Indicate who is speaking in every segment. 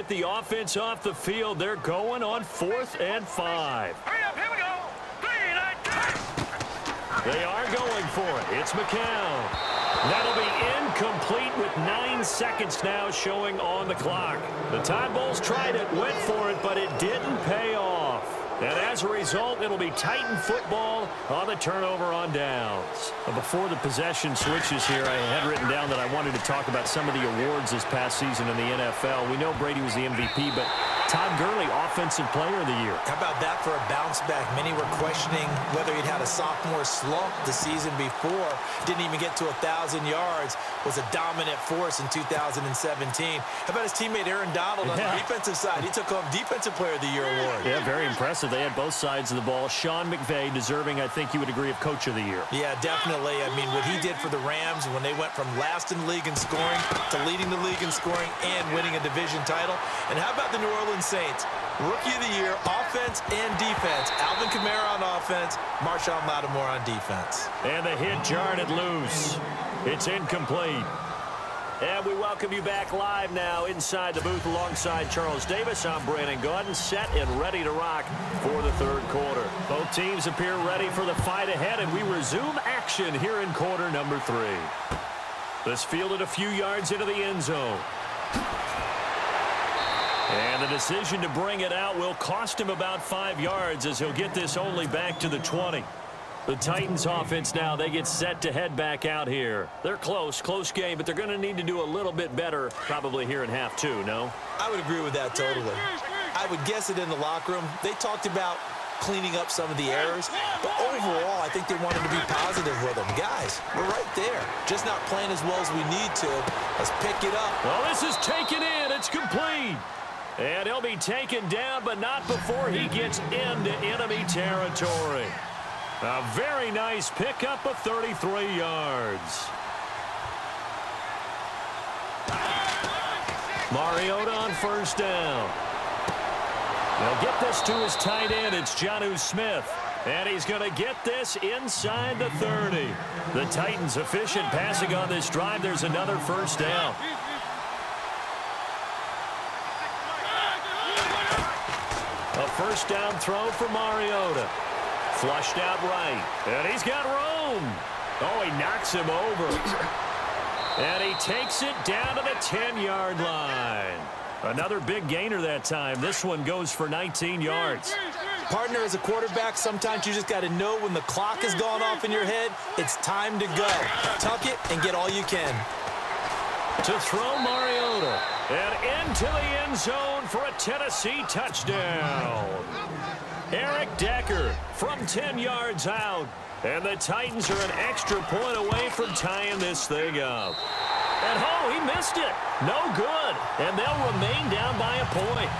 Speaker 1: get the offense off the field. They're going on 4th and 5.
Speaker 2: Hurry up, here we go. 3, 9, 10.
Speaker 1: They are going for it. It's McCown. That'll be incomplete with 9 seconds now showing on the clock. The Tide Bulls tried it, went for it, but it didn't pay off. And as a result, it'll be Titan football on the turnover on downs. But before the possession switches here, I had written down that I wanted to talk about some of the awards this past season in the NFL. We know Brady was the MVP, but Todd Gurley, Offensive Player of the Year.
Speaker 3: How about that for a bounce back? Many were questioning whether he'd had a sophomore slump the season before. Didn't even get to 1,000 yards. Was a dominant force in 2017. How about his teammate Aaron Donald on the defensive side? He took home Defensive Player of the Year award.
Speaker 1: Yeah, very impressive. They had both sides of the ball. Sean McVay deserving, I think you would agree, of Coach of the Year.
Speaker 3: Yeah, definitely. I mean, what he did for the Rams when they went from last in the league in scoring to leading the league in scoring and winning a division title. And how about the New Orleans Saints? Rookie of the Year, offense and defense. Alvin Kamara on offense, Marshawn Lattimore on defense.
Speaker 1: And the hit jarred it loose. It's incomplete. And we welcome you back live now inside the booth alongside Charles Davis. I'm Brandon Gaudin, set and ready to rock for the third quarter. Both teams appear ready for the fight ahead, and we resume action here in quarter number 3. This fielded a few yards into the end zone. And the decision to bring it out will cost him about 5 yards as he'll get this only back to the 20. The Titans offense now, they get set to head back out here. They're close game, but they're going to need to do a little bit better probably here in half 2, no?
Speaker 3: I would agree with that totally. I would guess it in the locker room. They talked about cleaning up some of the errors, but overall, I think they wanted to be positive with them. Guys, we're right there. Just not playing as well as we need to. Let's pick it up.
Speaker 1: Well, this is taken in. It's complete. And he'll be taken down, but not before he gets into enemy territory. A very nice pickup of 33 yards. Mariota on first down. They'll get this to his tight end. It's Jonnu Smith. And he's going to get this inside the 30. The Titans efficient passing on this drive. There's another first down. A first down throw for Mariota. Flushed out right. And he's got room. Oh, he knocks him over. And he takes it down to the 10-yard line. Another big gainer that time. This one goes for 19 yards.
Speaker 3: Partner, as a quarterback, sometimes you just got to know when the clock has gone off in your head, it's time to go. Tuck it and get all you can.
Speaker 1: To throw Mariota. And into the end zone for a Tennessee touchdown. Eric Decker from 10 yards out. And the Titans are an extra point away from tying this thing up. And oh, he missed it. No good. And they'll remain down by a point.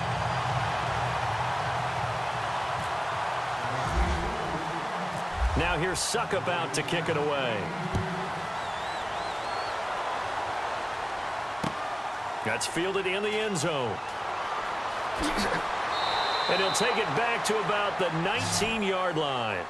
Speaker 1: Now here's Suckup out to kick it away. That's fielded in the end zone. And he'll take it back to about the 19-yard line.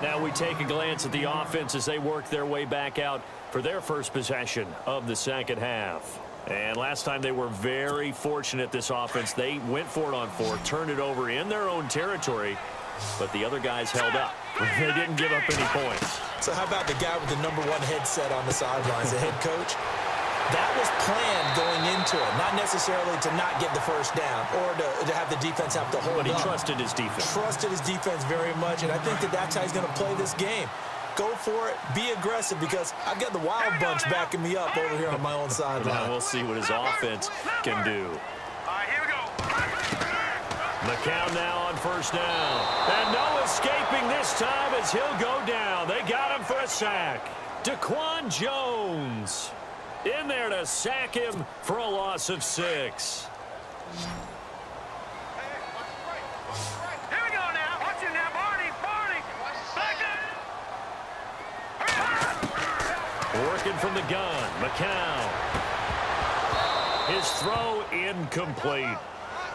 Speaker 1: Now we take a glance at the offense as they work their way back out for their first possession of the second half. And last time they were very fortunate, this offense. They went for it on 4, turned it over in their own territory, but the other guys held up. They didn't give up any points.
Speaker 3: So how about the guy with the #1 headset on the sidelines, the head coach? That was planned going into it, not necessarily to not get the first down or to have the defense have to hold up.
Speaker 1: But he trusted his defense.
Speaker 3: Trusted his defense very much, and I think that's how he's going to play this game. Go for it, be aggressive, because I've got the wild bunch backing me up over here on my own sideline.
Speaker 1: Now we'll see what his offense can do.
Speaker 2: All right, here we go.
Speaker 1: McCown now on first down. And no escaping this time as he'll go down. They got him for a sack. Daquan Jones in there to sack him for a loss of 6.
Speaker 2: Here we go now. Watch it now, Barney.
Speaker 1: Working from the gun, McCown. His throw incomplete.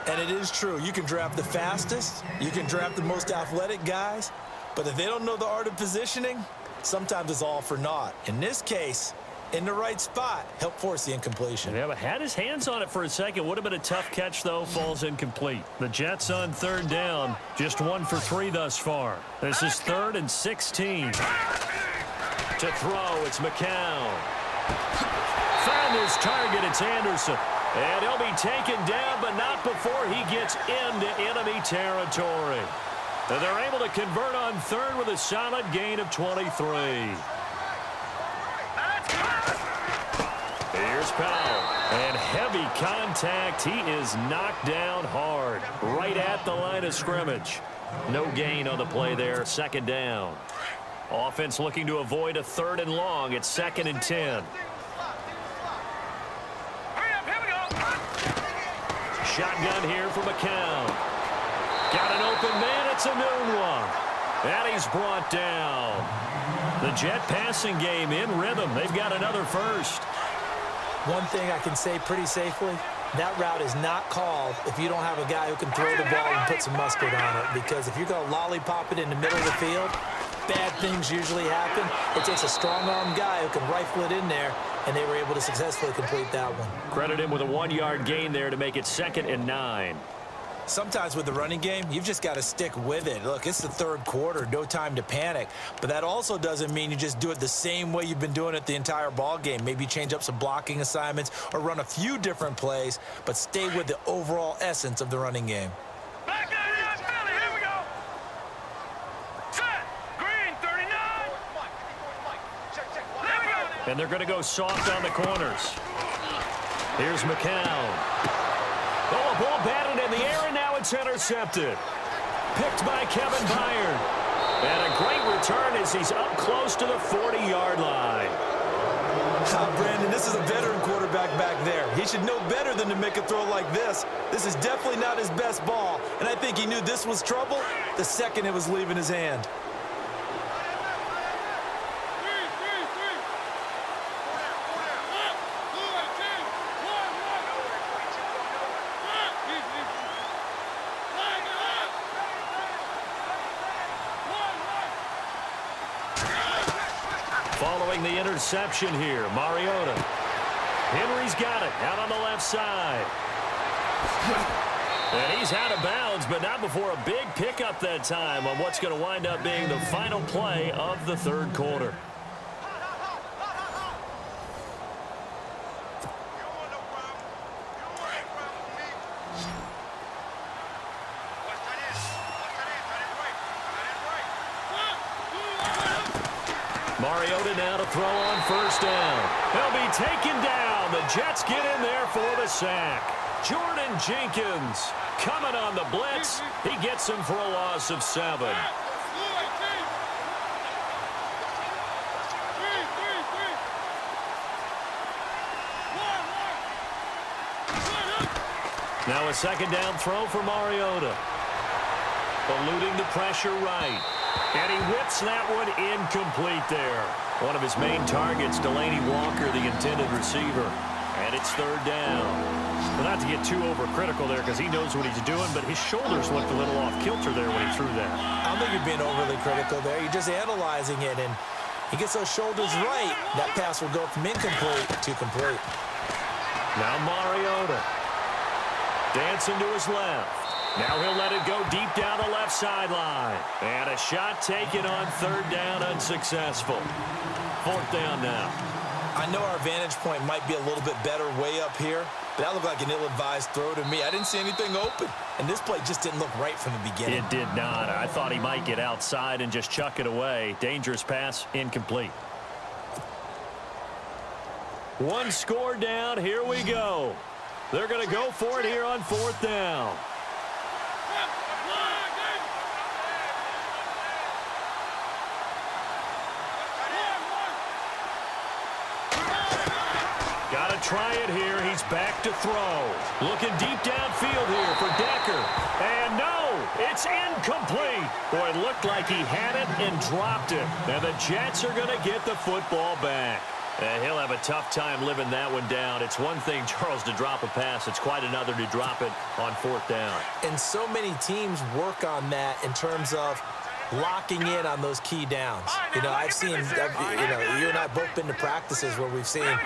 Speaker 3: And it is true. You can draft the fastest. You can draft the most athletic guys. But if they don't know the art of positioning, sometimes it's all for naught. In this case, in the right spot. Help force the incompletion.
Speaker 1: Yeah, but had his hands on it for a second. Would have been a tough catch, though. Falls incomplete. The Jets on third down. Just 1 for 3 thus far. This is 3rd and 16. To throw, it's McCown. Found his target, it's Anderson. And he'll be taken down, but not before he gets into enemy territory. And they're able to convert on third with a solid gain of 23. Here's Powell. And heavy contact. He is knocked down hard. Right at the line of scrimmage. No gain on the play there. 2nd down. Offense looking to avoid a 3rd and long. It's 2nd and 10. Shotgun here for McCown. Got an open man. It's a noon one. And he's brought down. The Jet passing game in rhythm. They've got another first.
Speaker 3: One thing I can say pretty safely, that route is not called if you don't have a guy who can throw the ball and put some mustard on it. Because if you're going to lollipop it in the middle of the field, bad things usually happen. It takes a strong-armed guy who can rifle it in there, and they were able to successfully complete that one.
Speaker 1: Credit him with a 1-yard gain there to make it 2nd and 9.
Speaker 3: Sometimes with the running game, you've just got to stick with it. Look, it's the 3rd quarter, no time to panic. But that also doesn't mean you just do it the same way you've been doing it the entire ball game. Maybe change up some blocking assignments or run a few different plays, but stay with the overall essence of the running game.
Speaker 2: Back out of the Philly. Here we go. Set. Green, 39. There we go.
Speaker 1: And they're going to go soft on the corners. Here's McCown. Oh, a ball batted in the air, and now it's intercepted. Picked by Kevin Byard. And a great return as he's up close to the 40-yard line.
Speaker 3: Brandon, this is a veteran quarterback back there. He should know better than to make a throw like this. This is definitely not his best ball, and I think he knew this was trouble the second it was leaving his hand.
Speaker 1: Following the interception here, Mariota. Henry's got it out on the left side. And he's out of bounds, but not before a big pickup that time on what's going to wind up being the final play of the 3rd quarter. Mariota now to throw on 1st down. He'll be taken down. The Jets get in there for the sack. Jordan Jenkins coming on the blitz. He gets him for a loss of 7. Now a 2nd down throw for Mariota. Eluding the pressure right. And he whips that one incomplete there. One of his main targets, Delaney Walker, the intended receiver. And it's 3rd down. Well, not to get too overcritical there because he knows what he's doing, but his shoulders looked a little off kilter there when he threw that.
Speaker 3: I don't think you're being overly critical there. You're just analyzing it, and he gets those shoulders right. That pass will go from incomplete to complete.
Speaker 1: Now Mariota. Dancing to his left. Now he'll let it go deep down the left sideline. And a shot taken on 3rd down, unsuccessful. 4th down now.
Speaker 3: I know our vantage point might be a little bit better way up here, but that looked like an ill-advised throw to me. I didn't see anything open, and this play just didn't look right from the beginning.
Speaker 1: It did not. I thought he might get outside and just chuck it away. Dangerous pass, incomplete. 1 score down. Here we go. They're going to go for it here on 4th down. Got to try it here. He's back to throw. Looking deep downfield here for Decker. And no, it's incomplete. Boy, it looked like he had it and dropped it. And the Jets are going to get the football back. And he'll have a tough time living that one down. It's one thing, Charles, to drop a pass. It's quite another to drop it on 4th down.
Speaker 3: And so many teams work on that in terms of locking in on those key downs. You know, I've seen, you and I both been to practices where we've seen,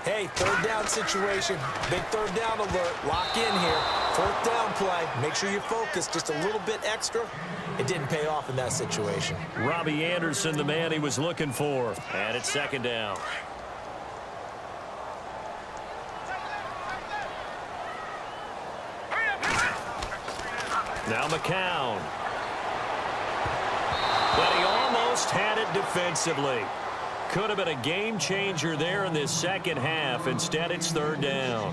Speaker 3: hey, third down situation, big third down alert, lock in here, fourth down play, make sure you're focused just a little bit extra. It didn't pay off in that situation.
Speaker 1: Robbie Anderson, the man he was looking for. And it's second down. Now McCown. But he almost had it defensively. Could have been a game changer there in this second half. Instead, it's third down.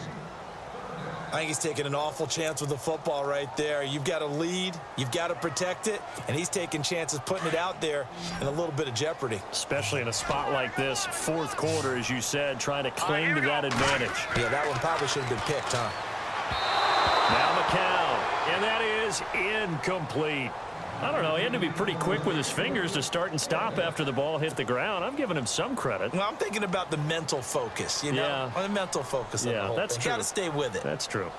Speaker 3: I think he's taking an awful chance with the football right there. You've got to lead, you've got to protect it, and he's taking chances putting it out there in a little bit of jeopardy.
Speaker 1: Especially in a spot like this, fourth quarter, as you said, trying to cling to that advantage.
Speaker 3: Yeah, that one probably should have been picked, huh?
Speaker 1: Now McCown, and that is incomplete. I don't know, he had to be pretty quick with his fingers to start and stop after the ball hit the ground. I'm giving him some credit.
Speaker 3: Well, I'm thinking about the mental focus, you know?
Speaker 1: Yeah.
Speaker 3: The mental focus of the whole
Speaker 1: that's
Speaker 3: thing.
Speaker 1: true.
Speaker 3: Got to stay with it.
Speaker 1: That's true.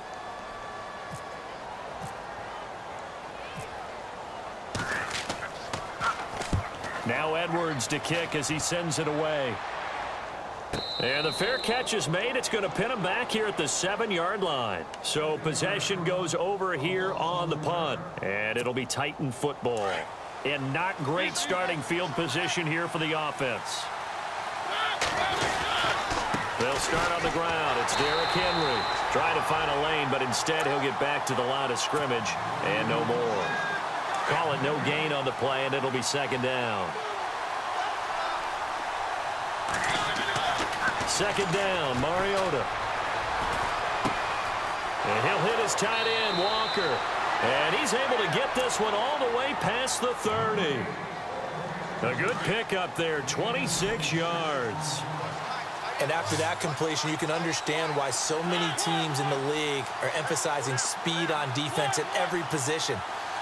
Speaker 1: Now Edwards to kick as he sends it away. And the fair catch is made. It's going to pin him back here at the 7-yard line. So possession goes over here on the punt. And it'll be Titan football. And not great starting field position here for the offense. They'll start on the ground. It's Derrick Henry trying to find a lane, but instead he'll get back to the line of scrimmage and no more. Call it no gain on the play, and it'll be second down. Second down, Mariota. And he'll hit his tight end, Walker. And he's able to get this one all the way past the 30. A good pickup there, 26 yards.
Speaker 3: And after that completion, you can understand why so many teams in the league are emphasizing speed on defense at every position.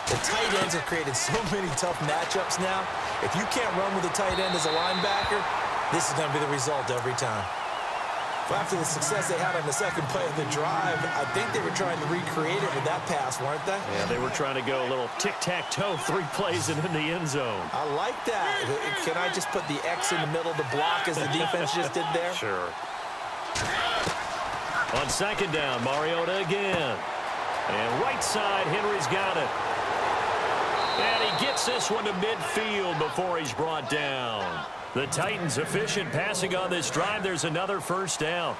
Speaker 3: The tight ends have created so many tough matchups now. If you can't run with a tight end as a linebacker, this is going to be the result every time. Well, after the success they had on the second play of the drive, I think they were trying to recreate it with that pass, weren't they?
Speaker 1: Yeah, they were trying to go a little tic-tac-toe, 3 plays and in the end zone.
Speaker 3: I like that. Can I just put the X in the middle of the block as the defense just did there?
Speaker 1: Sure. On second down, Mariota again. And right side, Henry's got it. And he gets this one to midfield before he's brought down. The Titans efficient passing on this drive. There's another first down.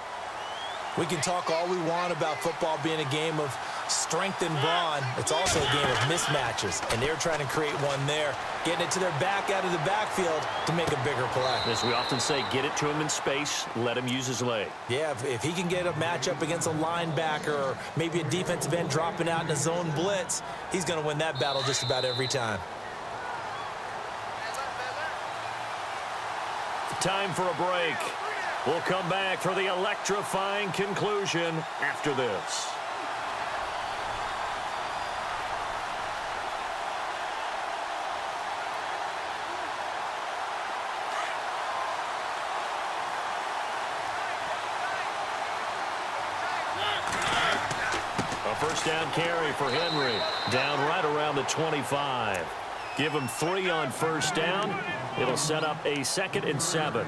Speaker 3: We can talk all we want about football being a game of strength and brawn. It's also a game of mismatches, and they're trying to create one there, getting it to their back out of the backfield to make a bigger play.
Speaker 1: As we often say, get it to him in space, let him use his leg.
Speaker 3: Yeah, if he can get a matchup against a linebacker or maybe a defensive end dropping out in a zone blitz, he's going to win that battle just about every time.
Speaker 1: Time for a break. We'll come back for the electrifying conclusion after this. A first down carry for Henry. Down right around the 25. Give him 3 on first down. It'll set up a 2nd and 7.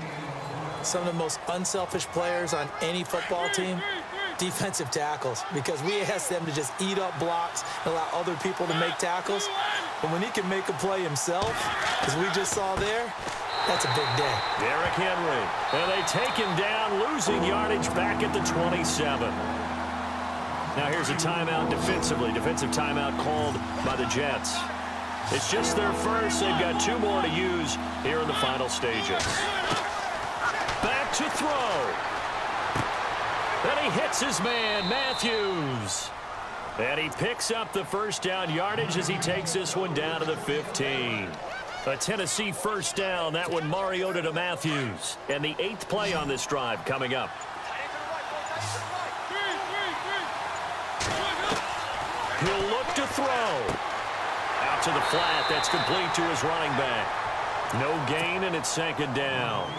Speaker 3: Some of the most unselfish players on any football team, defensive tackles, because we ask them to just eat up blocks and allow other people to make tackles. But when he can make a play himself, as we just saw there, that's a big day.
Speaker 1: Derrick Henry. And they take him down, losing yardage back at the 27. Now here's a timeout defensively. Defensive timeout called by the Jets. It's just their first. They've got 2 more to use here in the final stages. Back to throw. And he hits his man, Matthews. And he picks up the first down yardage as he takes this one down to the 15. A Tennessee first down. That one Mariota to Matthews. And the 8th play on this drive coming up. He'll look to throw. Out to the flat. That's complete to his running back. No gain, and it's 2nd down.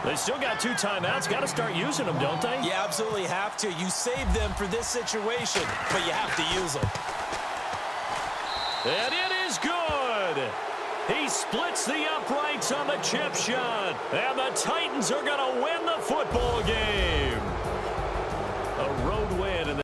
Speaker 1: They still got 2 timeouts. Got to start using them, don't they?
Speaker 3: You absolutely have to. You save them for this situation, but you have to use them.
Speaker 1: And it is good. splits the uprights on the chip shot. And the Titans are going to win the football game. A